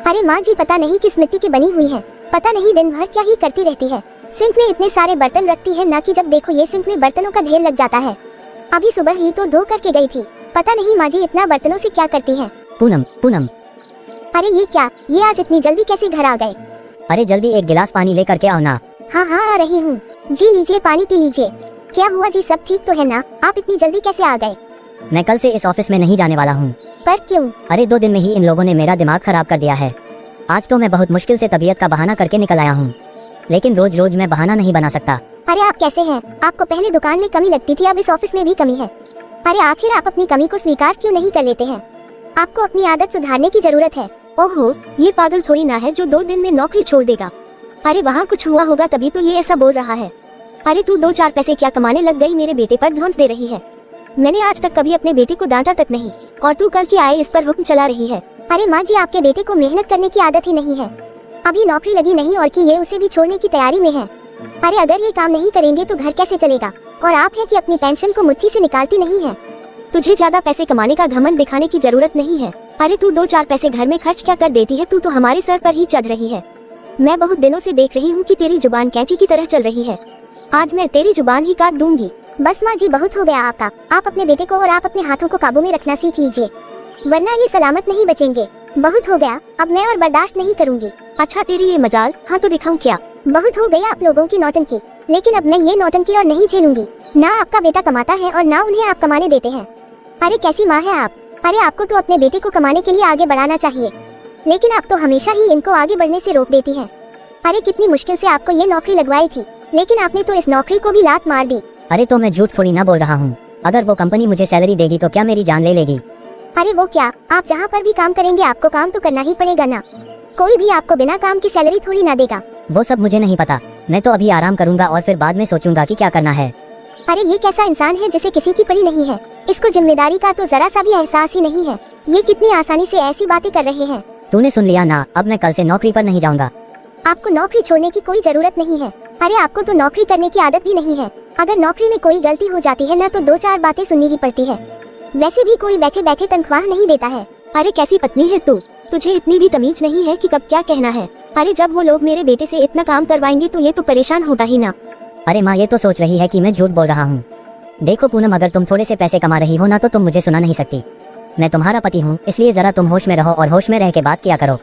अरे माँ जी, पता नहीं किस मिट्टी की बनी हुई है, पता नहीं दिन भर क्या ही करती रहती है। सिंक में इतने सारे बर्तन रखती है ना कि जब देखो ये सिंक में बर्तनों का ढेर लग जाता है। अभी सुबह ही तो धो करके गई थी, पता नहीं माँ जी इतना बर्तनों से क्या करती है। पूनम पूनम, अरे ये क्या, ये आज इतनी जल्दी कैसे घर आ गए? अरे जल्दी एक गिलास पानी लेकर के आओ ना। हाँ हाँ आ रही हूँ जी, लीजिए पानी पी लीजिए। क्या हुआ जी, सब ठीक तो है ना? आप इतनी जल्दी कैसे आ गए? मैं कल से इस ऑफिस में नहीं जाने वाला हूँ। पर क्यों? अरे 2 दिन में ही इन लोगों ने मेरा दिमाग खराब कर दिया है। आज तो मैं बहुत मुश्किल से तबीयत का बहाना करके निकल आया हूँ, लेकिन रोज रोज मैं बहाना नहीं बना सकता। अरे आप कैसे हैं? आपको पहले दुकान में कमी लगती थी, अब इस ऑफिस में भी कमी है। अरे आखिर आप अपनी कमी को स्वीकार क्यों नहीं कर लेते हैं? आपको अपनी आदत सुधारने की जरूरत है। ओहो, ये पागल थोड़ी ना है जो 2 दिन में नौकरी छोड़ देगा। अरे वहाँ कुछ हुआ होगा तभी तो ये ऐसा बोल रहा है। अरे तू 2-4 पैसे क्या कमाने लग गई, मेरे बेटे पर ध्वंस दे रही है। मैंने आज तक कभी अपने बेटे को डांटा तक नहीं, और तू कल की आए इस पर हुक्म चला रही है। अरे माँ जी, आपके बेटे को मेहनत करने की आदत ही नहीं है, अभी नौकरी लगी नहीं और कि ये उसे भी छोड़ने की तैयारी में है। अरे अगर ये काम नहीं करेंगे तो घर कैसे चलेगा? और आप है कि अपनी पेंशन को मुट्ठी से निकालती नहीं है। तुझे ज्यादा पैसे कमाने का घमंड दिखाने की जरूरत नहीं है। अरे तू 2-4 पैसे घर में खर्च क्या कर देती है? तू तो हमारे सर पर ही चढ़ रही है। मैं बहुत दिनों से देख रही हूँ कि तेरी जुबान कैंची की तरह चल रही है। आज मैं तेरी जुबान ही काट दूंगी। बस माँ जी, बहुत हो गया आपका। आप अपने बेटे को और आप अपने हाथों को काबू में रखना सीख लीजिए, वरना ये सलामत नहीं बचेंगे। बहुत हो गया, अब मैं और बर्दाश्त नहीं करूंगी। अच्छा तेरी ये मजाल, हाँ तो दिखाऊं क्या? बहुत हो गया आप लोगों की नौटंकी, लेकिन अब मैं ये नौटंकी और नहीं झेलूंगी। ना आपका बेटा कमाता है और ना उन्हें आप कमाने देते हैं। अरे कैसी माँ है आप? अरे आपको तो अपने बेटे को कमाने के लिए आगे बढ़ाना चाहिए, लेकिन आप तो हमेशा ही इनको आगे बढ़ने से रोक देती हैं। अरे कितनी मुश्किल से आपको ये नौकरी लगवाई थी, लेकिन आपने तो इस नौकरी को भी लात मार दी। अरे तो मैं झूठ थोड़ी ना बोल रहा हूँ। अगर वो कंपनी मुझे सैलरी देगी तो क्या मेरी जान ले लेगी? अरे वो क्या, आप जहाँ पर भी काम करेंगे आपको काम तो करना ही पड़ेगा ना। कोई भी आपको बिना काम की सैलरी थोड़ी ना देगा। वो सब मुझे नहीं पता, मैं तो अभी आराम करूंगा और फिर बाद में सोचूंगा कि क्या करना है। अरे ये कैसा इंसान है जिसे किसी की पड़ी नहीं है? इसको जिम्मेदारी का तो जरा सा भी एहसास ही नहीं है। ये कितनी आसानी से ऐसी बातें कर रहे हैं। तूने सुन लिया ना, अब मैं कल से नौकरी पर नहीं जाऊंगा। आपको नौकरी छोड़ने की कोई जरूरत नहीं है। अरे आपको तो नौकरी करने की आदत भी नहीं है। अगर नौकरी में कोई गलती हो जाती है ना तो 2-4 बातें सुननी ही पड़ती है। वैसे भी कोई बैठे बैठे तनख्वाह नहीं देता है। अरे कैसी पत्नी है तू? तुझे इतनी भी तमीज नहीं है कि कब क्या कहना है। अरे जब वो लोग मेरे बेटे से इतना काम करवाएंगे तो ये तो परेशान होगा ही ना। अरे माँ, ये तो सोच रही है कि मैं झूठ बोल रहा हूँ। देखो पूनम, अगर तुम थोड़े से पैसे कमा रही हो ना तो तुम मुझे सुना नहीं सकती। मैं तुम्हारा पति हूँ, इसलिए जरा तुम होश में रहो और होश में रह के बात किया करो।